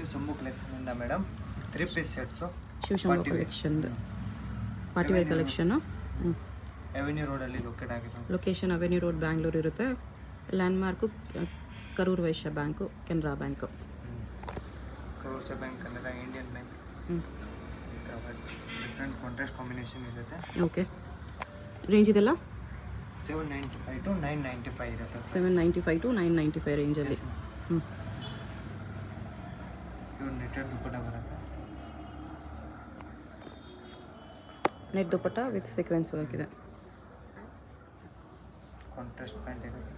ಶಿವಶಂಭು ಕಲೆಕ್ಷನಿಂದ madam 3 piece sets. Shivashambhu ಕಲೆಕ್ಷನ್ದು partywear collection. Avenue ರೋಡಲ್ಲಿ ಲೊಕೇಟ್ ಆಗಿರೋದು. ಲೊಕೇಶನ್ ಅವೆನ್ಯೂ ರೋಡ್ ಬ್ಯಾಂಗ್ಳೂರು ಇರುತ್ತೆ. Landmark Karur Vysya bank, Canara bank, Karur Vysya bank, Canara, Indian bank. Different contrast combination ಇರುತ್ತೆ. Okay. Range ಇದೆಲ್ಲ 795 to 995 ಇರುತ್ತೆ. 795 to 995 ರೇಂಜಲ್ಲಿ. ಇವ್ರು ನೆಟೆಡ್ ದುಪ್ಪಟ್ಟ ಬರುತ್ತೆ. Net dupatta with sequence work ಇದೆ. ಕಾಂಟ್ರಾಸ್ಟ್ ಪ್ಯಾಂಟ್ ಇರುತ್ತೆ.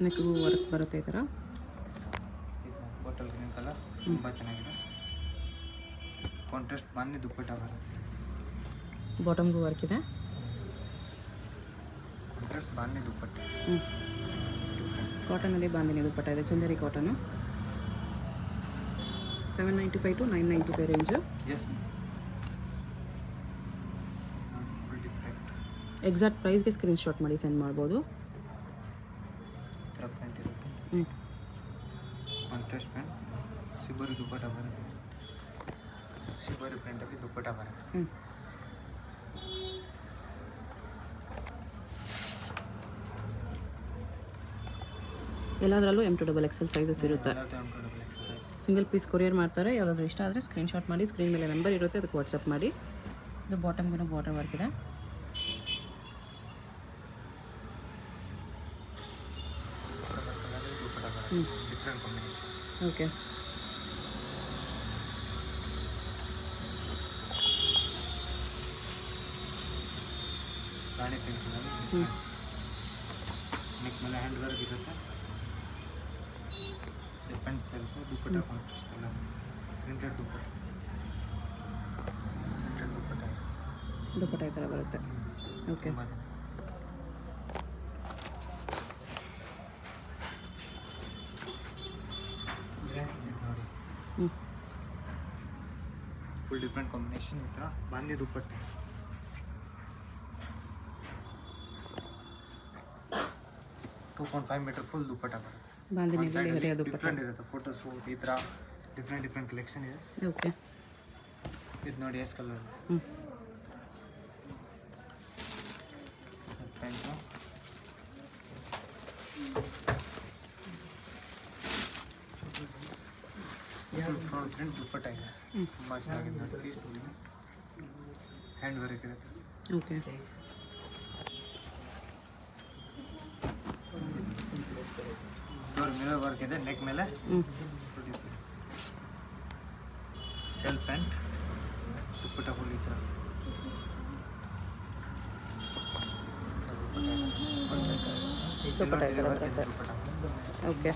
ನೆಕ್ಗೂ ವರ್ಕ್ ಬರುತ್ತೆ ಈ ಥರ. ಬಾಟಲ್ ಗ್ರೀನ್ ಕಲರ್ ತುಂಬ ಚೆನ್ನಾಗಿದೆ. ಕಾಂಟ್ರಾಸ್ಟ್ ಬಾಂಧಿ ದುಪ್ಪಟ್ಟ ಬರುತ್ತೆ. ಬಾಟಮ್ಗೂ ವರ್ಕ್ ಇದೆ. ಕಾಂಟ್ರಾಸ್ಟ್ ಬಾಂಧಿ ದುಪ್ಪಟ್ಟ. ಕಾಟನಲ್ಲಿ ಬಾಂಧಿನಿ ದುಪ್ಪಟ್ಟ ಇದೆ. Chanderi cotton. 795 to 995 range. Yes. Exact ಪ್ರೈಸ್ಗೆ ಸ್ಕ್ರೀನ್ಶಾಟ್ ಮಾಡಿ ಸೆಂಡ್ ಮಾಡ್ಬೋದು. ಪ್ಯಾಂಟ್ ಇರುತ್ತೆ. ಕಾಂಟ್ರಾಸ್ಟ್ ಪ್ಯಾಂಟ್ ಸಿಬರಿ ದುಪ್ಪಟ್ಟ ಬರುತ್ತೆ. ಸಿಬರಿ ಪ್ರಿಂಟಲ್ಲಿ ದುಪ್ಪಟ್ಟ ಬರುತ್ತೆ. ಎಲ್ಲದರಲ್ಲೂ M2XL ಸೈಜಸ್ ಇರುತ್ತೆ. ಸಿಂಗಲ್ ಪೀಸ್ ಕೊರಿಯರ್ ಮಾಡ್ತಾರೆ. ಯಾವುದಾದ್ರೂ ಇಷ್ಟ ಆದರೆ ಸ್ಕ್ರೀನ್ಶಾಟ್ ಮಾಡಿ. ಸ್ಕ್ರೀನ್ ಮೇಲೆ ನಂಬರ್ ಇರುತ್ತೆ, ಅದಕ್ಕೆ ವಾಟ್ಸಪ್ ಮಾಡಿ. ಇದು ಬಾಟಮ್ಗೂ ಬಾರ್ಡರ್ ವರ್ಕ್ ಇದೆ. Different combination. ಓಕೆ. ರಾಣಿ ಪಿಂಕ್ ನೆಕ್ ಮೇಲೆ ಹ್ಯಾಂಡ್ ವರ್ಕ್ ಇರುತ್ತೆ. ಪ್ಯಾಂಟ್ ಸೆಲ್ಫ್ ದುಪ್ಪಟ್ಟ ಕಾಂಟ್ರಾಸ್ಟ್ ಕಲರ್ ಪ್ರಿಂಟೆಡ್ ದುಪ್ಪಟ್ಟ. ದುಪ್ಪಟ್ಟ ಈ ಥರ ಬರುತ್ತೆ. ಓಕೆ. ನೋಡಿ ಫುಲ್ ಡಿಫ್ರೆಂಟ್ ಕಾಂಬಿನೇಷನ್. ಈ ಥರ ಬಾಂಧಿ ದುಪ್ಪಟ್ಟ. 2.5 ಮೀಟರ್ ಫುಲ್ ದುಪ್ಪಟ್ಟ ಬರುತ್ತೆ. ಬಾಂಧಿನಿಯಲ್ಲಿ ಹರಿಯ ದುಪ್ಪಟ್ಟ ಡಿಫ್ರೆಂಟ್ ಇರುತ್ತೆ. ಫೋಟೋಸು ಈ ಥರ ಡಿಫ್ರೆಂಟ್ ಕಲೆಕ್ಷನ್ ಇದೆ. ಓಕೆ. ಇದು ನೋಡಿ ಎಸ್ ಕಲರ್ ಪ್ಯಾಂಟು. ಪ್ರಿಂಟ್ ದುಪ್ಪಟ್ಟ ಇದೆ. ತುಂಬ ಚೆನ್ನಾಗಿದೆ ನೋಡಿ. ಪೀಸ್ ನೋಡಿ ಹ್ಯಾಂಡ್ ವರ್ಕ್ ಇರುತ್ತೆ. ಓಕೆ. ಮಿರರ್ ವರ್ಕ್ ಇದೆ ನೆಕ್ ಮೇಲೆ. ಸೆಲ್ಫ್ ಪ್ಯಾಂಟ್ ದುಪ್ಪಟ್ಟ ಫುಲ್ ಈ ಥರ. ದುಪ್ಪಟ್ಟ ಈ ಥರ ಬರುತ್ತೆ. ಓಕೆ.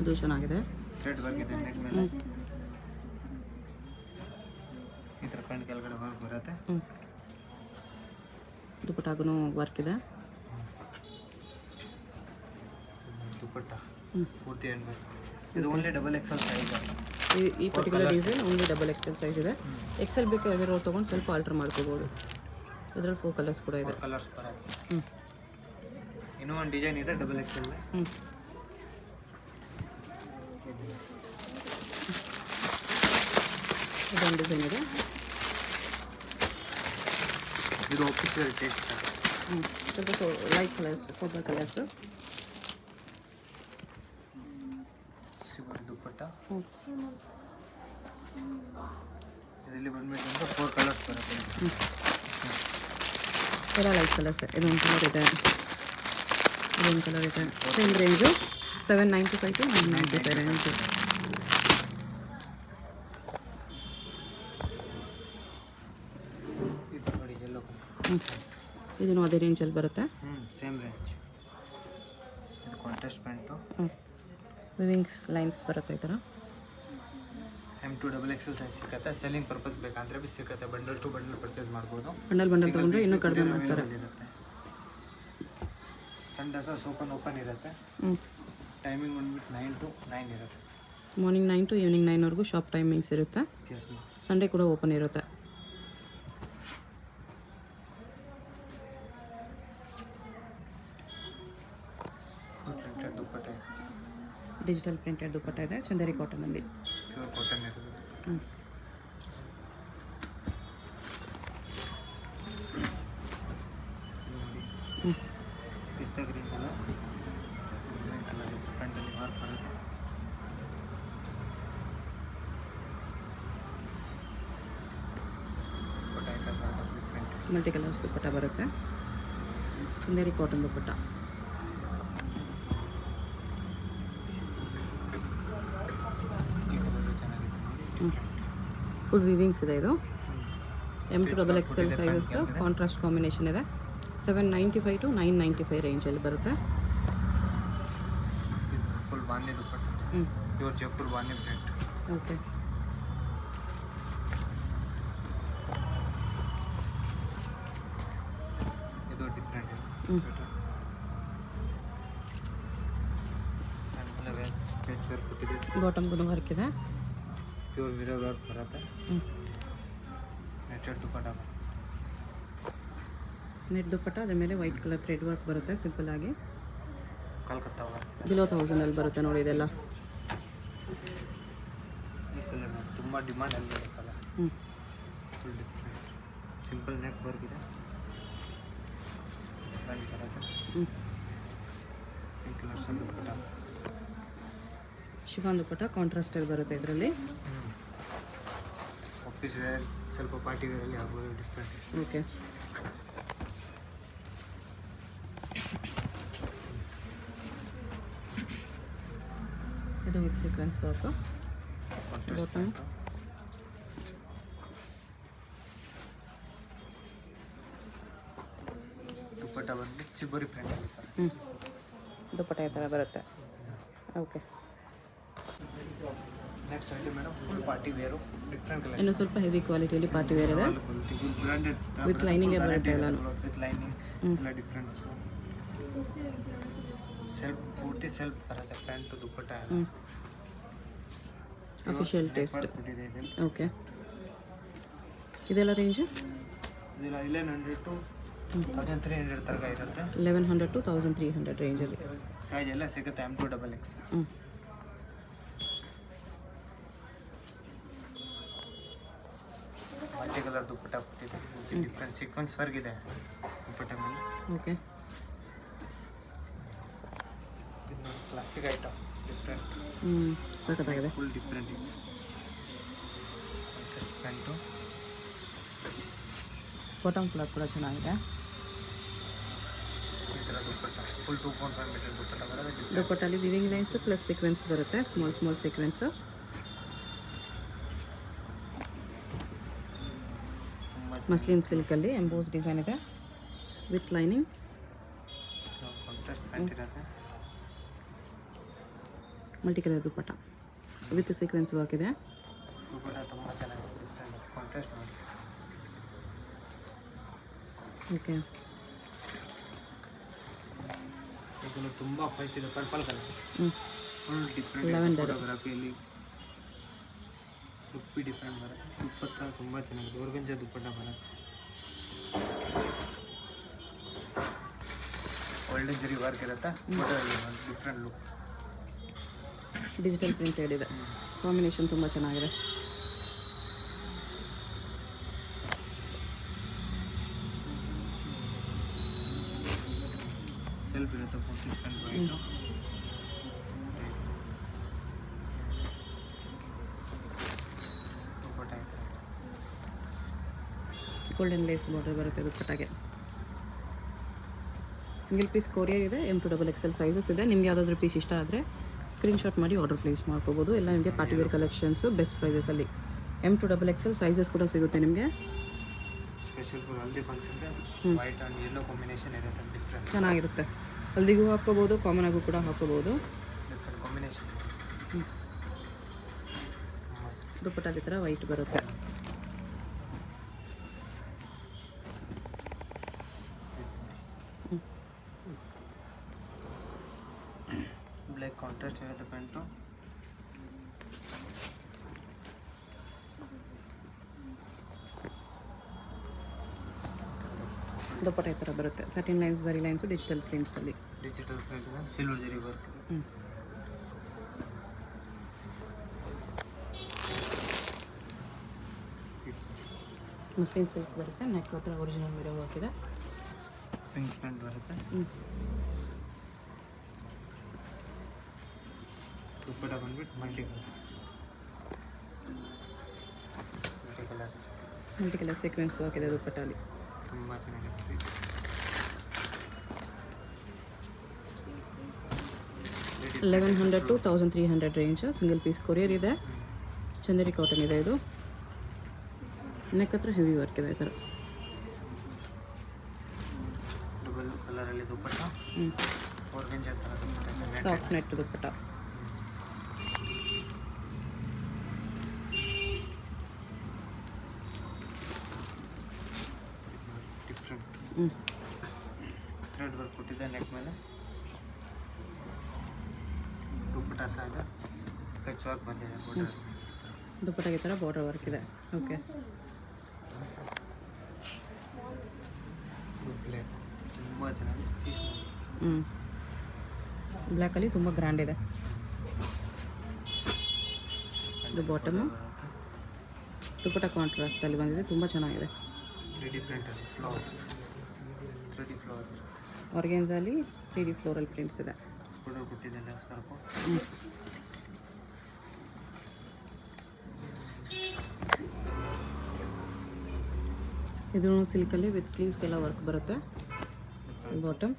ಇದು ಚೆನ್ನಾಗಿದೆ. ಥ್ರೆಡ್ ವರ್ಕ್ ಇದೆ ನೆಕ್ ಮೇಲೆ. ಈ ಥರ ಪ್ಯಾಂಟ್ ಕೆಳಗಡೆ ವರ್ಕ್ ಬರುತ್ತೆ. ದುಪ್ಪಟ್ಟಾಗೂ ವರ್ಕ್ ಇದೆ. ದುಪ್ಪಟ್ಟ ಪೂರ್ತಿ ಹ್ಯಾಂಡ್ ವರ್ಕ್. ಇದು ಓನ್ಲಿ XXL ಸೈಜ್. ಈ particular design only XXL size ಇದೆ. XL ಬೇಕಾದ್ರೆ ರೋಲ್ ತೊಗೊಂಡು ಸ್ವಲ್ಪ ಆಲ್ಟರ್ ಮಾಡ್ಕೋಬೋದು. ಇದರಲ್ಲಿ 4 ಕಲರ್ಸ್ ಕೂಡ ಇದೆ. ಕಲರ್ಸ್ ಬರುತ್ತೆ. ಇನ್ನೂ ಒಂದು ಡಿಸೈನ್ ಇದೆ XXL. ಇದೊಂದು ಡಿಸೈನ್ ಇದೆ. ಇದು ಆಫೀಸಿಯಲ್ ಟೇಸ್ಟ್. ಸ್ವಲ್ಪ ಲೈಟ್ ಕಲರ್ಸ್, ಸೋಬರ್ ಕಲರ್ಸು. ಸಿಬರಿ ದುಪ್ಪಟ್ಟ. ಇದರಲ್ಲಿ ಬಂದ್ಬಿಟ್ಟು 4 ಕಲರ್ಸ್ ಬರುತ್ತೆ. ಎಲ್ಲ ಲೈಟ್ ಕಲರ್ಸ್. ಇದೊಂದು ಕಲರ್ ಇದೆ, ಇದೊಂದು ಕಲರ್ ಇದೆ. Same range 795 to 995 range. ಇದನ್ನು ಅದೇ ರೇಂಜಲ್ಲಿ ಬರುತ್ತೆ. Same range. ಇದು ಕಾಂಟ್ರಾಸ್ಟ್ ಪ್ಯಾಂಟು. ವಿವಿಂಗ್ಸ್ ಲೈನ್ಸ್ ಬರುತ್ತೆ ಈ ಥರ. M2XXL ಸೈಜ್ ಸಿಗುತ್ತೆ. ಸೆಲ್ಲಿಂಗ್ ಪರ್ಪಸ್ ಬೇಕಂದ್ರೆ ಬಿ ಸಿಗುತ್ತೆ. ಬಂಡಲ್ ಟು ಬಂಡಲ್ ಪರ್ಚೇಸ್ ಮಾಡ್ಬೋದು. ಬಂಡಲ್ ತೊಗೊಂಡ್ರೆ ಇನ್ನೂ ಕಡಿಮೆ ಮಾಡ್ತಾರೆ. ಸಂಡೇ ಓಪನ್ ಇರುತ್ತೆ. ಟೈಮಿಂಗ್ ಬಂದ್ಬಿಟ್ಟು 9 to 9 ಇರುತ್ತೆ. ಮಾರ್ನಿಂಗ್ 9 to ಈವ್ನಿಂಗ್ 9ವರೆಗೂ ಶಾಪ್ ಟೈಮಿಂಗ್ಸ್ ಇರುತ್ತೆ. ಸಂಡೇ ಕೂಡ ಓಪನ್ ಇರುತ್ತೆ. ಡಿಜಿಟಲ್ ಪ್ರಿಂಟೆಡ್ ದುಪ್ಪಟ್ಟ ಇದೆ, ಚಂದೇರಿ ಕಾಟನಲ್ಲಿ. ಪ್ಯೂರ್ ಕಾಟನ್ ಇರೋದು. ಹ್ಞೂ ಹ್ಞೂ ಪಿಸ್ತಾ ಗ್ರೀನ್ ಕಲರ್, ಗ್ರೀನ್ ಕಲರ್ ಪ್ಯಾಂಟಲ್ಲಿ ವರ್ಕ್ ಬರುತ್ತೆ. ದುಪ್ಪಟ್ಟ ಈ ಥರ ಬರುತ್ತೆ ಪ್ರಿಂಟ್. ಮಲ್ಟಿ ಕಲರ್ಸ್ ದುಪ್ಪಟ್ಟ ಬರುತ್ತೆ, ಚಂದೇರಿ ಕಾಟನ್ ದುಪ್ಪಟ್ಟ. ಈ ಕಲರ್ ಚೆನ್ನಾಗಿದೆ. ಫುಲ್ ವಿವಿಂಗ್ಸ್ ಇದೆ ಇದು. M2XXL ಸೈಜಸ್ ಕಾಂಟ್ರಾಸ್ಟ್ ಕಾಂಬಿನೇಷನ್ ಇದೆ. 795 to 995 ರೇಂಜಲ್ಲಿ ಬರುತ್ತೆ. ಫುಲ್ ಬಾಂಧಿ ದುಪ್ಪಟ್ಟ, ಹ್ಞೂ ಪ್ಯೂರ್ ಜೈಪುರ್ ಬಾಂಧಿ ಪ್ರಿಂಟ್. ಓಕೆ. ಇದು ಡಿಫ್ರೆಂಟ್ ಇದೆ. ಹ್ಞೂ ಪೇಚ್ ವರ್ಕ್ ಕೊಟ್ಟಿದೆ, ಬಾಟಮ್ಗೂ ವರ್ಕ್ ಇದೆ. ಪ್ಯೂರ್ ಮಿರರ್ ವರ್ಕ್ ಬರುತ್ತೆ. ಹ್ಞೂ ನೆಟ್ಟೆಡ್ ದುಪ್ಪಟ್ಟ ಬರುತ್ತೆ. ನೆಟ್ ದುಪ್ಪಟ್ಟ, ಅದ್ರ ಮೇಲೆ ವೈಟ್ ಕಲರ್ ಥ್ರೆಡ್ ವರ್ಕ್ ಬರುತ್ತೆ ಸಿಂಪಲ್ ಆಗಿ. ಕಲ್ಕತ್ತಾ ವರ್ಕ್. ಬಿಲೋ 1000 ಬರುತ್ತೆ ನೋಡಿ ಇದೆಲ್ಲ. ಈ ಕಲರ್ ನೋಡಿ ತುಂಬ ಡಿಮಾಂಡ್ ಅಲ್ಲಿ ಕಲರ್. ಹ್ಞೂ full different simple neck work ಇದೆ, ಫ್ರಂಟ್ ಬರುತ್ತೆ. ಹ್ಞೂ ಈ ಕಲರ್ ಸ್ವಲ್ಪ ದುಪ್ಪಟ್ಟ. ಶಿಫಾನ್ ದುಪ್ಪಟ್ಟ ಕಾಂಟ್ರಾಸ್ಟಲ್ಲಿ ಬರುತ್ತೆ ಇದರಲ್ಲಿ. ಆಫೀಸ್ ವೇರ್, ಸ್ವಲ್ಪ ಪಾರ್ಟಿ ವೇರಲ್ಲಿ ಆಗ್ಬೋದು ಡಿಫ್ರೆಂಟ್. ಓಕೆ. ಇದು ವಿತ್ ಸೀಕ್ವೆನ್ಸ್ ವರ್ಕು. Bottom. ದುಪ್ಪಟ್ಟ ಬಂದು ಸಿಬೋರಿ ಪ್ರಿಂಟ್ ಆಗಿರ್ತಾರೆ. ಹ್ಞೂ ದುಪ್ಪಟ್ಟ ಈ ಥರ ಬರುತ್ತೆ. Okay. Next item madam full party wear, different colour. ಇನ್ನು ಸ್ವಲ್ಪ ಹೆವಿ ಕ್ವಾಲಿಟಿಯಲ್ಲಿ ಪಾರ್ಟಿ ವೇರ್ ಇದೆ. ಬ್ರಾಂಡೆಡ್ With lining ಬರುತ್ತೆ ಎಲ್ಲಾನು. ವಿತ್ ಲೈನಿಂಗ್ ಎಲ್ಲ ಡಿಫ್ರೆಂಟ್. ಸೆಲ್ಫ್ ಪೂರ್ತಿ ಸೆಲ್ಫ್ ಬರುತ್ತೆ ಪ್ಯಾಂಟ್ ದುಪ್ಪಟ್ಟ. ಹ್ಞೂ ಅಫಿಷಿಯಲ್ ಟೇಸ್ಟ್. ಕೊಟ್ಟಿದೆ ಇದೆ. ಓಕೆ. ಇದೆಲ್ಲ ರೇಂಜು ಇದೆಲ್ಲ 1100 to 1300 ತನಕ ಇರುತ್ತೆ. 1100 to 1300 ರೇಂಜಲ್ಲಿ. ಸೈಜ್ ಎಲ್ಲ ಸಿಗುತ್ತೆ M2XX. ಹ್ಞೂ ಮಲ್ಟಿ ಕಲರ್ ದುಪ್ಪಟ್ಟ ಕೊಟ್ಟಿದೆ, ಡಿಫ್ರೆಂಟ್ ಸೀಕ್ವೆನ್ಸ್ ವರ್ಕ್ ಇದೆ ದುಪ್ಪಟ್ಟ ಮೇಲೆ. ಓಕೆ. ಇದು ಕ್ಲಾಸಿಕ್ ಐಟಮ್, ಡಿಫ್ರೆಂಟ್. ಹ್ಞೂ ಸಖತ್ತಾಗಿದೆ. ಫುಲ್ ಡಿಫ್ರೆಂಟ್ ಇದೆ. ಪ್ಯಾಂಟು ಬಾಟಮ್ ಕಲರ್ ಕೂಡ ಚೆನ್ನಾಗಿದೆ. ಈ ಥರ ದುಪ್ಪಟ್ಟ ಫುಲ್ 2.5 ಮೀಟರ್ ದುಪ್ಪಟ್ಟ ಬರೋದು. ದುಪ್ಪಟ್ಟಲ್ಲಿ ವಿವಿಂಗ್ ಲೈನ್ಸು ಪ್ಲಸ್ ಸೀಕ್ವೆನ್ಸ್ ಬರುತ್ತೆ, ಸ್ಮಾಲ್ ಸ್ಮಾಲ್ ಸೀಕ್ವೆನ್ಸು. ಮಸ್ಲಿನ್ ಸಿಲ್ಕಲ್ಲಿ ಎಂಬೋಸ್ ಡಿಸೈನ್ ಇದೆ ವಿತ್ ಲೈನಿಂಗ್. ಕಾಂಟ್ರಾಸ್ಟ್ ಪ್ಯಾಂಟ್ ಇರುತ್ತೆ. Multi colour dupatta with sequence work ಇದೆ. ದುಪ್ಪಟ್ಟ ತುಂಬ ಚೆನ್ನಾಗಿದೆ, ಡಿಫ್ರೆಂಟ್ ಕಾಂಟ್ರಾಸ್ಟ್ ನೋಡಿ. ಓಕೆ. ಇದು ತುಂಬ ಫಸ್ಟ್ ಇದೆ, ಪರ್ಪಲ್ ಕಲರ್. ಹ್ಞೂ ಫುಲ್ ಡಿಫ್ರೆಂಟ್ Lavender. ಫೋಟೋಗ್ರಫಿಯಲ್ಲಿ ದುಪ್ಪಿ ಡಿಫ್ರೆಂಟ್ ಬರುತ್ತೆ. ದುಪ್ಪಟ್ಟ ತುಂಬ ಚೆನ್ನಾಗಿದೆ, ಓರ್ಗಂಜ ದುಪ್ಪಟ್ಟ ಬರುತ್ತೆ. ಒಳ್ಳೆ ಜರಿ ವರ್ಕ್ ಇರುತ್ತೆ, ಡಿಫ್ರೆಂಟ್ ಲುಕ್. ಡಿಜಿಟಲ್ ಪ್ರಿಂಟೆಡ್ ಇದೆ, ಕಾಂಬಿನೇಷನ್ ತುಂಬ ಚೆನ್ನಾಗಿದೆ. ಸೆಲ್ಫ್ ಇರುತ್ತೆ ಪೂರ್ತಿ ಫ್ರಂಟ್ ವೈಟು. ದುಪ್ಪಟ್ಟ ಈ ಥರ ಗೋಲ್ಡನ್ ಲೇಸ್ ಬಾರ್ಡರ್ ಬರುತ್ತೆ ದುಪ್ಪಟ್ಟಾಗೆ. ಸಿಂಗಲ್ ಪೀಸ್ ಕೊರಿಯರ್ ಇದೆ, M2XXL ಸೈಜಸ್ ಇದೆ. ನಿಮ್ಗೆ ಯಾವುದಾದ್ರೂ ಪೀಸ್ ಇಷ್ಟ ಆದರೆ ಸ್ಕ್ರೀನ್ಶಾಟ್ ಮಾಡಿ ಆರ್ಡರ್ ಪ್ಲೇಸ್ ಮಾಡ್ಕೋಬೋದು. ಎಲ್ಲ ನಿಮಗೆ ಪಾರ್ಟಿ ವೇರ್ ಕಲೆಕ್ಷನ್ಸು ಬೆಸ್ಟ್ ಪ್ರೈಸಸಲ್ಲಿ. M2XXL ಸೈಜಸ್ ಕೂಡ ಸಿಗುತ್ತೆ ನಿಮಗೆ. ಸ್ಪೆಷಲ್ ಫುಲ್ ಹಲ್ದಿ ಫಂಕ್ಷನ್ಗೆ ವೈಟ್ ಆ್ಯಂಡ್ ಯೆಲ್ಲೋ ಕಾಂಬಿನೇಷನ್ ಇರುತ್ತೆ, ಡಿಫ್ರೆಂಟ್. ಚೆನ್ನಾಗಿರುತ್ತೆ. ಹಲ್ದಿಗೂ ಹಾಕ್ಕೋಬೋದು, ಕಾಮನ್ ಆಗೂ ಕೂಡ ಹಾಕ್ಕೋಬೋದು. Different combination. ದುಪ್ಪಟ್ಟ ಈ ಥರ ವೈಟ್ ಬರುತ್ತೆ. ಬ್ಲ್ಯಾಕ್ ಕಾಂಟ್ರಾಸ್ಟ್ ಇರುತ್ತೆ ಪ್ಯಾಂಟು. ದುಪ್ಪಟ್ಟ ಈ ಥರ ಬರುತ್ತೆ. ಸಟಿನ್ ಲೈನ್ಸ್, ಜರಿ ಲೈನ್ಸು ಡಿಜಿಟಲ್ ಪ್ರಿಂಟ್ಸಲ್ಲಿ. ಡಿಜಿಟಲ್ ಪ್ರಿಂಟ್ ಇದೆ, ಸಿಲ್ವರ್ ಜರಿ ವರ್ಕ್ ಇದೆ. ಮಸ್ಲಿನ್ ಸಿಲ್ಕ್ ಬರುತ್ತೆ. ನೆಕ್ ಹತ್ರ ಒರಿಜಿನಲ್ ಮಿರರ್ ವರ್ಕ್ ಇದೆ. ಪಿಂಕ್ ಪ್ಯಾಂಟ್ ಬರುತ್ತೆ. ದುಪ್ಪಟ್ಟ ಬಂದ್ಬಿಟ್ಟು ಮಲ್ಟಿ ಕಲರ್ ಸೀಕ್ವೆನ್ಸ್ ವರ್ಕ್ ಇದೆ ದುಪ್ಪಟ್ಟಲ್ಲಿ. ತುಂಬ ಚೆನ್ನಾಗಿದೆ. 1100 to 1300 range. Single piece courier ಇದೆ. ಚಂದೇರಿ ಕಾಟನ್ ಇದೆ ಇದು. ನೆಕ್ ಹತ್ರ ಹೆವಿ ವರ್ಕ್ ಇದೆ ಈ ಥರ. ಡಬಲ್ ಕಲರಲ್ಲಿ ದುಪ್ಪಟ್ಟ. ಆರ್ಗಂಜಾ ಥರ ದುಪ್ಪಟ್ಟ. ಸಾಫ್ಟ್ ನೆಟ್ ದುಪ್ಪಟ್ಟ. ಡಿಫ್ರೆಂಟ್ ಥ್ರೆಡ್ ವರ್ಕ್ ಕೊಟ್ಟಿದೆ ನೆಕ್ ಮೇಲೆ. ದುಪ್ಪಟ್ಟ ಸಹ ಇದೆ. ಕಚ್ ವರ್ಕ್ ಬಂದಿದೆ. ದುಪ್ಪಟ್ಟಾಗೆ ಈ ಥರ ಬಾರ್ಡರ್ ವರ್ಕ್ ಇದೆ. ಓಕೆ. ಬ್ಲ್ಯಾಕ್ ತುಂಬ ಚೆನ್ನಾಗಿ ಫೀಸ್ ಮಾಡಿ. ಬ್ಲ್ಯಾಕಲ್ಲಿ ತುಂಬ ಗ್ರ್ಯಾಂಡ್ ಇದೆ. ಇದು ಬಾಟಮು. ದುಪ್ಪಟ್ಟ ಕಾಂಟ್ರಾಸ್ಟಲ್ಲಿ ಬಂದಿದೆ. ತುಂಬ ಚೆನ್ನಾಗಿದೆ. 3D ಪ್ರಿಂಟಲ್ಲಿ ಫ್ಲವರ್. 3D flower. ಆರ್ಗೆನ್ಸಲ್ಲಿ 3D ಫ್ಲೋರಲ್ ಪ್ರಿಂಟ್ಸ್ ಇದೆ. ಬಾರ್ಡರ್ ಕೊಟ್ಟಿದೆ ಲೆಸ್ ವರ್ಕು. ಇದು ಸಿಲ್ಕಲ್ಲಿ ವಿತ್ ಸ್ಲೀವ್ಸ್ಗೆಲ್ಲ ವರ್ಕ್ ಬರುತ್ತೆ. ಬಾಟಮ್.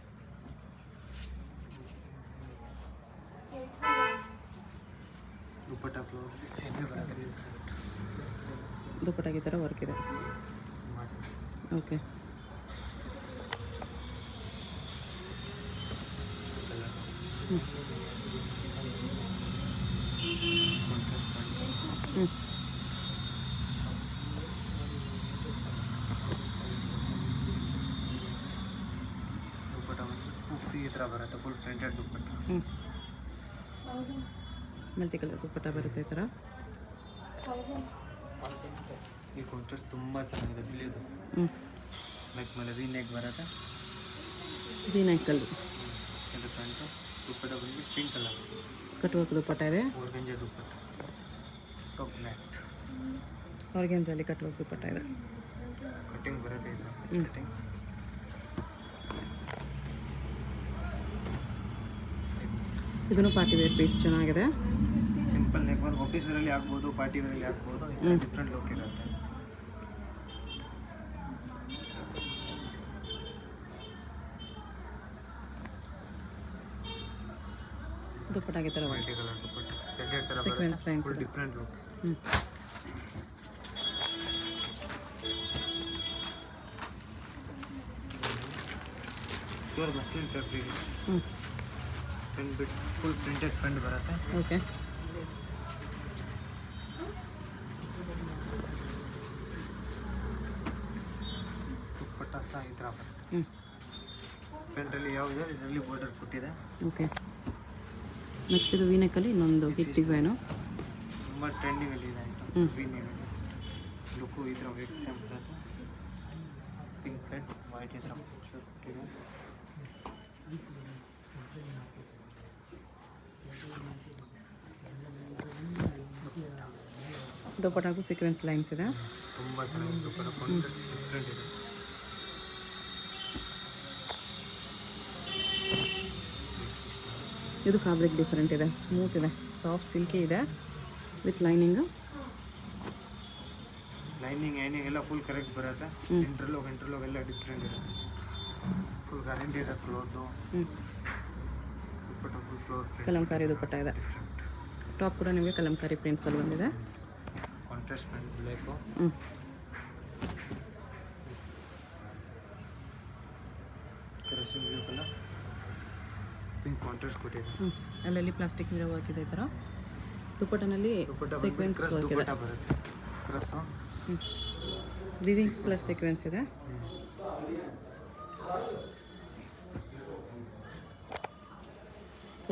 ದುಪ್ಪಟ್ಟ ಫ್ಲವರ್ ಸೇಮೇ ಬರುತ್ತೆ. ದುಪ್ಪಟ್ಟಾಗೆ ಈ ಥರ ವರ್ಕ್ ಇದೆ. ತುಂಬ ಚೆನ್ನಾಗಿ. ಓಕೆ. ದುಪ್ಪಟ್ಟ ಪೂರ್ತಿ ಈ ಥರ ಬರುತ್ತೆ. Full printed dupatta. Multi colour dupatta ಬರುತ್ತೆ ಈ ಥರ. ಈ ಕಾಂಟ್ರಾಸ್ಟ್ ತುಂಬ ಚೆನ್ನಾಗಿದೆ. ಬಿಳಿದು ನೆಕ್ ಮೇಲೆ ವಿ ನೆಕ್ ಬರುತ್ತೆ. ವಿ ನೆಕ್ಕಲ್ಲಿ ಇದು ಪ್ಯಾಂಟು. ದುಪ್ಪಟ್ಟ ಬಂದು pink colour cut work dupatta ಇದೆ. ಆರ್ಗಂಜಾ ದುಪ್ಪಟ್ಟ. Soft net. ಆರ್ಗೆನ್ಸಲ್ಲಿ ಕಟ್ ವರ್ಕ್ ದುಪ್ಪಟ್ಟ ಇದೆ. ಕಟ್ಟಿಂಗ್ ಬರುತ್ತೆ ಇದು. ಕಟ್ಟಿಂಗ್ಸ್. ಇದನ್ನು ಪಾರ್ಟಿ ವೇರ್ ಪೀಸ್ ಚೆನ್ನಾಗಿದೆ. ಸಿಂಪಲ್ ನೆಕ್ ವರ್ಕ್ ಆಫೀಸ್ ವೇರಲ್ಲಿ ಹಾಕ್ಬೋದು, ಪಾರ್ಟಿ ವೇರಲ್ಲಿ ಹಾಕ್ಬೋದು. ಡಿಫ್ರೆಂಟ್ ಲುಕ್ ಇರುತ್ತೆ. ದುಪ್ಪಟ್ಟಾಗೆ ಥರ ವರ್ಕ್. ಮಲ್ಟಿ ಕಲರ್ ದುಪ್ಪಟ್ಟ. ಸೆಡೆಡ್ ಥರ Sequence ಬರುತ್ತೆ. lines ಫುಲ್ ಇದೆ. Different look. Pure muslin fabric. Print ಬಿಟ್ಟು ಫುಲ್ ಪ್ರಿಂಟೆಡ್ ಪ್ರಿಂಟ್ ಬರುತ್ತೆ. ಓಕೆ. ದುಪ್ಪಟ್ಟ ಸಹ ಈ ಥರ ಬರುತ್ತೆ. ಪ್ರಿಂಟಲ್ಲಿ ಯಾವುದು ಇದರಲ್ಲಿ ಬಾರ್ಡರ್ ಕೊಟ್ಟಿದೆ. ಓಕೆ. ನೆಕ್ಸ್ಟ್ ಇದು ವೀನೆಕ್ಕಲ್ಲಿ ಇನ್ನೊಂದು ಹಿಟ್ ಡಿಸೈನು. ತುಂಬ ಟ್ರೆಂಡಿಂಗಲ್ಲಿ ಇದೆ ಐಟಮ್. ವೀನೆಕ್ ಲುಕ್ಕು ಈ ಥರ ವೈಟ್ ಸೇಮ್ ಬರುತ್ತೆ. ಪಿಂಕ್ ಪ್ರಿಂಟ್ ವೈಟ್ ಈ ಥರ ಕೊಟ್ಟಿದೆ. ದುಪ್ಪಟ್ಟಾಗೂ ಸೀಕ್ವೆನ್ಸ್ ಲೈನ್ಸ್ ಇದೆ. ತುಂಬ ಚೆನ್ನಾಗಿ ದುಪ್ಪಟ್ಟ ಕಾಂಟ್ರಾಸ್ಟ್ ಡಿಫ್ರೆಂಟ್ ಇದೆ. ಇದು ಫ್ಯಾಬ್ರಿಕ್ ಡಿಫ್ರೆಂಟ್ ಇದೆ. ಸ್ಮೂತ್ ಇದೆ. ಸಾಫ್ಟ್ ಸಿಲ್ಕಿ ಇದೆ ವಿತ್ ಲೈನಿಂಗು. ಲೈನಿಂಗ್ ಎಲ್ಲ ಫುಲ್ ಕರೆಕ್ಟ್ ಬರುತ್ತೆ. ಇಂಟರ್ಲೋಕ್ ಎಲ್ಲ ಡಿಫ್ರೆಂಟ್ ಇದೆ. ಫುಲ್ ಗ್ಯಾರಂಟಿ ಇದೆ ಕ್ಲೋತು. ದುಪ್ಪಟ್ಟ ಫುಲ್ ಫ್ಲೋರ್ ಪ್ರಿಂಟ್. ಕಲಂಕಾರಿ ದುಪ್ಪಟ್ಟ ಇದೆ. ಟಾಪ್ ಕೂಡ ನಿಮಗೆ ಕಲಂಕಾರಿ ಪ್ರಿಂಟ್ಸಲ್ಲಿ ಬಂದಿದೆ. Contrast print black. Correction blue colour. Pink contrast ಕೊಟ್ಟಿದೆ. ಅಲ್ಲಲ್ಲಿ ಪ್ಲಾಸ್ಟಿಕ್ ಮಿರರ್ ವರ್ಕ್ ಇದೆ ಈ ಥರ. ದುಪ್ಪಟ್ಟನಲ್ಲಿ ದುಪ್ಪಟ್ಟ ಸೀಕ್ವೆನ್ಸ್ ಕ್ರಸ್ ವರ್ಕ್ ಇದೆ. ದುಪ್ಪಟ್ಟ ಬರುತ್ತೆ. ಕ್ರಸ್ಸು. ವಿವಿಂಗ್ಸ್ ಪ್ಲಸ್ ಸೀಕ್ವೆನ್ಸ್ ಇದೆ.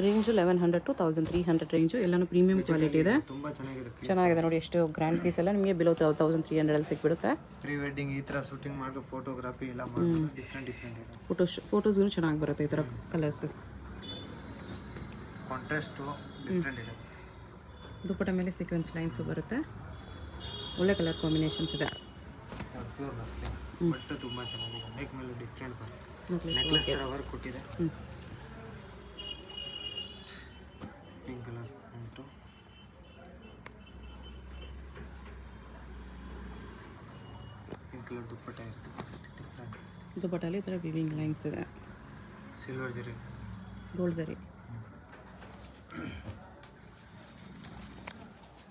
Range 1100 to 1300 range. ಎಲ್ಲನೂ ಪ್ರೀಮಿಯಂ ಕ್ವಾಲಿಟಿ ಇದೆ. ತುಂಬ ಚೆನ್ನಾಗಿದೆ. ಚೆನ್ನಾಗಿದೆ ನೋಡಿ. ಎಷ್ಟು ಗ್ರ್ಯಾಂಡ್ ಪೀಸ್ ಎಲ್ಲ ನಿಮಗೆ ಬಿಲೋ 1300 ಸಿಕ್ಬಿಡುತ್ತೆ. ಪ್ರೀ ವೆಡ್ಡಿಂಗ್ ಈ ಥರ ಶೂಟಿಂಗ್ ಮಾಡೋದು, ಫೋಟೋಗ್ರಫಿ ಎಲ್ಲ ಮಾಡೋದು ಡಿಫ್ರೆಂಟ್ ಇದೆ. ಫೋಟೋಸ್ಗೂ ಚೆನ್ನಾಗಿ ಬರುತ್ತೆ ಈ ಥರ ಕಲರ್ಸ್. ಕಾಂಟ್ರಾಸ್ಟು ಡಿಫ್ರೆಂಟ್ ಇದೆ. ದುಪ್ಪಟ್ಟ ಮೇಲೆ ಸೀಕ್ವೆನ್ಸ್ ಲೈನ್ಸು ಬರುತ್ತೆ. ಒಳ್ಳೆ ಕಲರ್ ಕಾಂಬಿನೇಷನ್ಸ್ ಇದೆ. ಪ್ಯೂರ್ ಮಸ್ಲಿನ್ ಬಟ್ ತುಂಬ ಚೆನ್ನಾಗಿದೆ. ನೆಕ್ ಮೇಲೆ ಡಿಫ್ರೆಂಟ್ ವರ್ಕ್, ನೆಕ್ಲೆಸ್ ನೆಕ್ಲೆಸ್ ಥರ ವರ್ಕ್ ಕೊಟ್ಟಿದೆ. ಪಿಂಕ್ ಕಲರ್ ಉಂಟು. ಪಿಂಕ್ ಕಲರ್ ದುಪ್ಪಟ್ಟ ಇರುತ್ತೆ ಡಿಫ್ರೆಂಟ್. ದುಪ್ಪಟ್ಟಲ್ಲಿ ಈ ಥರ ವಿವಿಂಗ್ ಲೈನ್ಸ್ ಇದೆ, ಸಿಲ್ವರ್ ಜರಿ, ಗೋಲ್ಡ್ ಜರಿ.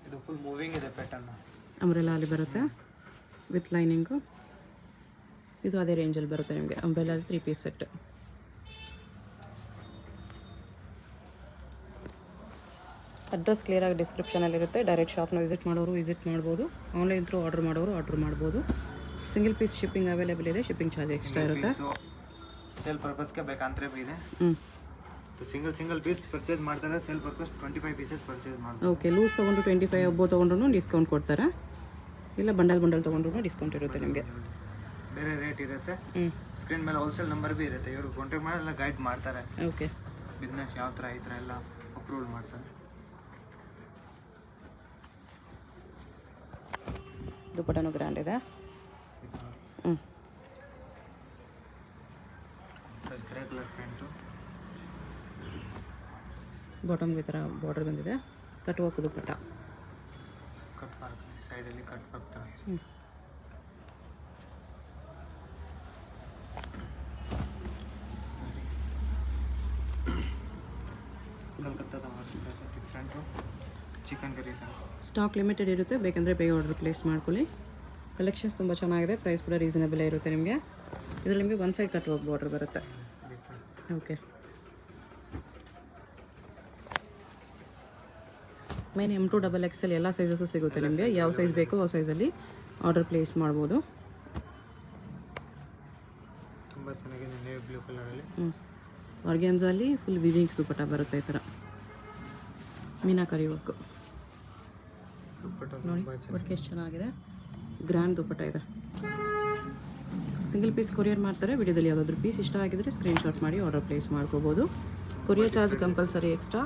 ಇದು ಫುಲ್ ಮೂವಿಂಗ್ ಇದೆ ಪ್ಯಾಟರ್ನ್. ಅಂಬ್ರೆಲಾ ಅಲ್ಲಿ ಬರುತ್ತೆ ವಿತ್ ಲೈನಿಂಗು. ಇದು ಅದೇ ರೇಂಜಲ್ಲಿ ಬರುತ್ತೆ ನಿಮಗೆ. Umbrella 3 piece set. ಅಡ್ರೆಸ್ ಕ್ಲಿಯರಾಗಿ ಡಿಸ್ಕ್ರಿಪ್ಷನಲ್ಲಿರುತ್ತೆ. ಡೈರೆಕ್ಟ್ ಶಾಪ್ನ ವಿಸಿಟ್ ಮಾಡೋರು ವಿಸಿಟ್ ಮಾಡ್ಬೋದು, ಆನ್ಲೈನ್ ಥ್ರೂ ಆರ್ಡರ್ ಮಾಡೋರು ಆರ್ಡರ್ ಮಾಡ್ಬೋದು. ಸಿಂಗಲ್ ಪೀಸ್ ಶಿಪ್ಪಿಂಗ್ ಅವೈಲೇಬಲ್ ಇದೆ, ಶಿಪ್ಪಿಂಗ್ ಚಾರ್ಜ್ ಎಕ್ಸ್ಟ್ರಾ ಇರುತ್ತೆ. ಸೇಲ್ ಪರ್ಪಸ್ಗೆ ಬೇಕಂದ್ರೆ ಇದೆ. ಸಿಂಗಲ್ ಪೀಸ್ ಪರ್ಚೇಸ್ ಮಾಡ್ತಾರೆ, ಸೇಲ್ ಪರ್ಪಸ್ 25 ಪೀಸಸ್ ಪರ್ಚೇಸ್ ಮಾಡ್ತಾರೆ. ಓಕೆ, ಲೂಸ್ ತೊಗೊಂಡು 25 ಒಬ್ಬ ತೊಗೊಂಡ್ರು ಡಿಸ್ಕೌಂಟ್ ಕೊಡ್ತಾರೆ, ಇಲ್ಲ ಬಂಡಲ್ ತೊಗೊಂಡ್ರು ಡಿಸ್ಕೌಂಟ್ ಇರುತ್ತೆ ನಿಮಗೆ. ಬೇರೆ ರೇಟ್ ಇರುತ್ತೆ. ಸ್ಕ್ರೀನ್ ಮೇಲೆ ಹೋಲ್ಸೇಲ್ ನಂಬರ್ ಬಿ ಇರುತ್ತೆ. ಇವರು ಕಾಂಟ್ಯಾಕ್ಟ್ ಮಾಡಿ ಎಲ್ಲ ಗೈಡ್ ಮಾಡ್ತಾರೆ. ಓಕೆ, ಬಿಸ್ನೆಸ್ ಯಾವ ಥರ ಈ ಥರ ಎಲ್ಲ ಅಪ್ರೂವಲ್ ಮಾಡ್ತಾರೆ. ದುಪ್ಪಟ್ಟನು ಗ್ರ್ಯಾಂಡ್ ಇದೆ. ಗ್ರೇ ಕಲರ್ ಪ್ಯಾಂಟು, ಬಾಟಮ್ಗೆ ಈ ಥರ ಬಾರ್ಡರ್ ಬಂದಿದೆ. ಕಟ್ ವರ್ಕ್ ದುಪ್ಪಟ್ಟ, ಕಟ್ ವರ್ಕ್ ಸೈಡಲ್ಲಿ ಕಟ್ ವರ್ಕ್ ಥರ ಇದೆ. ಕಲ್ಕತ್ತಾದ ಡಿಫ್ರೆಂಟು ಚಿಕನ್ ಕರಿ ಥರ. ಸ್ಟಾಕ್ ಲಿಮಿಟೆಡ್ ಇರುತ್ತೆ, ಬೇಕಂದರೆ ಬೇಗ ಆರ್ಡರ್ ಪ್ಲೇಸ್ ಮಾಡ್ಕೊಳ್ಳಿ. ಕಲೆಕ್ಷನ್ಸ್ ತುಂಬ ಚೆನ್ನಾಗಿದೆ, ಪ್ರೈಸ್ ಕೂಡ ರೀಸನಬಲ್ ಇರುತ್ತೆ ನಿಮಗೆ. ಇದರಲ್ಲಿ ನಿಮಗೆ ಒಂದು ಸೈಡ್ ಕಟ್ ವರ್ಕ್ ಬಾರ್ಡರ್ ಬರುತ್ತೆ. ಓಕೆ, ಮೇನ್ M2XXL ಎಲ್ಲ ಸೈಜಸ್ಸು ಸಿಗುತ್ತೆ ನಿಮಗೆ. ಯಾವ ಸೈಜ್ ಬೇಕೋ ಆ ಸೈಜಲ್ಲಿ ಆರ್ಡರ್ ಪ್ಲೇಸ್ ಮಾಡ್ಬೋದು. ತುಂಬ ಚೆನ್ನಾಗಿದೆ, ನೇವಿ ಬ್ಲೂ ಕಲರಲ್ಲಿ. ಆರ್ಗ್ಯಾನ್ಸಲ್ಲಿ ಫುಲ್ ವಿವಿಂಗ್ಸ್ ದುಪ್ಪಟ್ಟ ಬರುತ್ತೆ ಈ ಥರ ಮೀನಾಕರಿ ವರ್ಕು. ದುಪ್ಪಟ್ಟ ನೋಡಿ ವರ್ಕ್ ಎಷ್ಟು ಚೆನ್ನಾಗಿದೆ, ಗ್ರ್ಯಾಂಡ್ ದುಪ್ಪಟ್ಟ ಇದೆ. ಸಿಂಗಲ್ ಪೀಸ್ ಕೊರಿಯರ್ ಮಾಡ್ತಾರೆ. ವಿಡಿಯೋದಲ್ಲಿ ಯಾವುದಾದ್ರೂ ಪೀಸ್ ಇಷ್ಟ ಆಗಿದ್ರೆ ಸ್ಕ್ರೀನ್ಶಾಟ್ ಮಾಡಿ ಆರ್ಡರ್ ಪ್ಲೇಸ್ ಮಾಡ್ಕೋಬೋದು. Courier charge compulsory extra.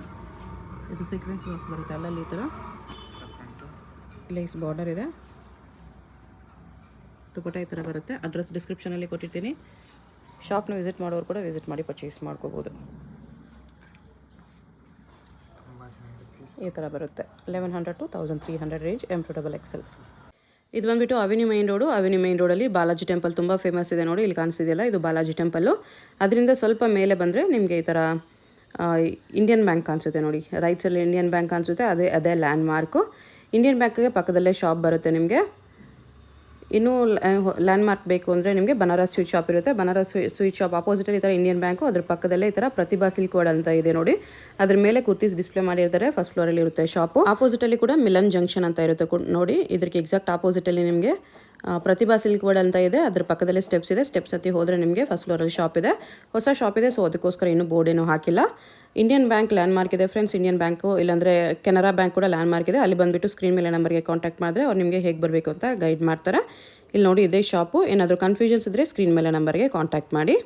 ಇದು ಸೀಕ್ವೆನ್ಸ್ ವರ್ಕ್ ಬರುತ್ತೆ ಅಲ್ಲಲ್ಲಿ ಈ ಥರ ಲೇಸ್ ಬಾರ್ಡರ್ ಇದೆ. ದುಪ್ಪಟ್ಟ ಈ ಥರ ಬರುತ್ತೆ. ಅಡ್ರೆಸ್ ಡಿಸ್ಕ್ರಿಪ್ಷನಲ್ಲಿ ಕೊಟ್ಟಿರ್ತೀನಿ. ಶಾಪ್ನ ವಿಸಿಟ್ ಮಾಡೋರು ಕೂಡ ವಿಸಿಟ್ ಮಾಡಿ ಪರ್ಚೇಸ್ ಮಾಡ್ಕೋಬೋದು. ಈ ಥರ ಬರುತ್ತೆ. 1100 to 1300 ರೇಂಜ್ M2XXL. ಇದು ಬಂದುಬಿಟ್ಟು avenue main road. Avenue main ರೋಡಲ್ಲಿ ಬಾಲಾಜಿ ಟೆಂಪಲ್ ತುಂಬ ಫೇಮಸ್ ಇದೆ ನೋಡಿ. ಇಲ್ಲಿ ಕಾಣಿಸ್ತಿದೆಯಲ್ಲ, ಇದು ಬಾಲಾಜಿ ಟೆಂಪಲ್ಲು. ಅದರಿಂದ ಸ್ವಲ್ಪ ಮೇಲೆ ಬಂದರೆ ನಿಮಗೆ ಈ ಥರ ಇಂಡಿಯನ್ ಬ್ಯಾಂಕ್ ಕಾಣಿಸುತ್ತೆ ನೋಡಿ. ರೈಟ್ ಸೈಡಲ್ಲಿ ಇಂಡಿಯನ್ ಬ್ಯಾಂಕ್ ಕಾಣಿಸುತ್ತೆ, ಅದೇ ಲ್ಯಾಂಡ್ ಮಾರ್ಕು. ಇಂಡಿಯನ್ ಬ್ಯಾಂಕಿಗೆ ಪಕ್ಕದಲ್ಲೇ ಶಾಪ್ ಬರುತ್ತೆ ನಿಮಗೆ. ಇನ್ನೂ ಲ್ಯಾಂಡ್ ಮಾರ್ಕ್ ಬೇಕು ಅಂದರೆ ನಿಮಗೆ ಬನಾರಸ್ ಸ್ವೀಟ್ ಶಾಪ್ ಇರುತ್ತೆ. ಬನಾರಸ್ ಸ್ವೀಟ್ ಶಾಪ್ ಆಪೋಸಿಟಲ್ಲಿ ಈ ಥರ ಇಂಡಿಯನ್ ಬ್ಯಾಂಕು, ಅದ್ರ ಪಕ್ಕದಲ್ಲೇ ಈ ಥರ ಪ್ರತಿಭಾ ಸಿಲ್ಕ್ ವರ್ಡ್ ಅಂತ ಇದೆ ನೋಡಿ. ಅದ್ರ ಮೇಲೆ ಕುರ್ತೀಸ್ ಡಿಸ್ಪ್ಲೇ ಮಾಡಿರ್ತಾರೆ. ಫಸ್ಟ್ ಫ್ಲೋರಲ್ಲಿ ಇರುತ್ತೆ ಶಾಪು. ಆಪೋಸಿಟಲ್ಲಿ ಕೂಡ ಮಿಲನ್ ಜಂಕ್ಷನ್ ಅಂತ ಇರುತ್ತೆ ನೋಡಿ. ಇದಕ್ಕೆ ಎಕ್ಸಾಕ್ಟ್ ಆಪೋಸಿಟಲ್ಲಿ ನಿಮಗೆ ಪ್ರತಿಭಾ ಸಿಲ್ಕ್ ವರ್ಡ್ ಅಂತ ಇದೆ. ಅದ್ರ ಪಕ್ಕದಲ್ಲಿ ಸ್ಟೆಪ್ಸ್ ಇದೆ. ಸ್ಟೆಪ್ಸ್ ಹತ್ತಿ ಹೋದರೆ ನಿಮಗೆ ಫಸ್ಟ್ ಫ್ಲೋರಲ್ಲಿ ಶಾಪ್ ಇದೆ. ಹೊಸ ಶಾಪ್ ಇದೆ, ಸೊ ಅದಕ್ಕೋಸ್ಕರ ಇನ್ನೂ ಬೋರ್ಡ್ ಏನೂ ಹಾಕಿಲ್ಲ. ಇಂಡಿಯನ್ ಬ್ಯಾಂಕ್ ಲ್ಯಾಂಡ್ ಮಾರ್ಕ್ ಇದೆ ಫ್ರೆಂಡ್ಸ್. ಇಂಡಿಯನ್ ಬ್ಯಾಂಕು ಇಲ್ಲಾಂದರೆ ಕೆನರಾ ಬ್ಯಾಂಕ್ ಕೂಡ ಲ್ಯಾಂಡ್ ಮಾರ್ಕ್ ಇದೆ. ಅಲ್ಲಿ ಬಂದುಬಿಟ್ಟು ಸ್ಕ್ರೀನ್ ಮೇಲೆ ನಂಬರ್ಗೆ ಕಾಂಟ್ಯಾಕ್ಟ್ ಮಾಡಿದ್ರೆ ಅವ್ರು ನಿಮಗೆ ಹೇಗೆ ಬರಬೇಕು ಅಂತ ಗೈಡ್ ಮಾಡ್ತಾರೆ. ಇಲ್ಲಿ ನೋಡಿ ಇದೇ ಶಾಪು. ಏನಾದರೂ ಕನ್ಫ್ಯೂಷನ್ಸ್ ಇದ್ದರೆ ಸ್ಕ್ರೀನ್ ಮೇಲೆ ನಂಬರ್ಗೆ ಕಾಂಟ್ಯಾಕ್ಟ್ ಮಾಡಿ.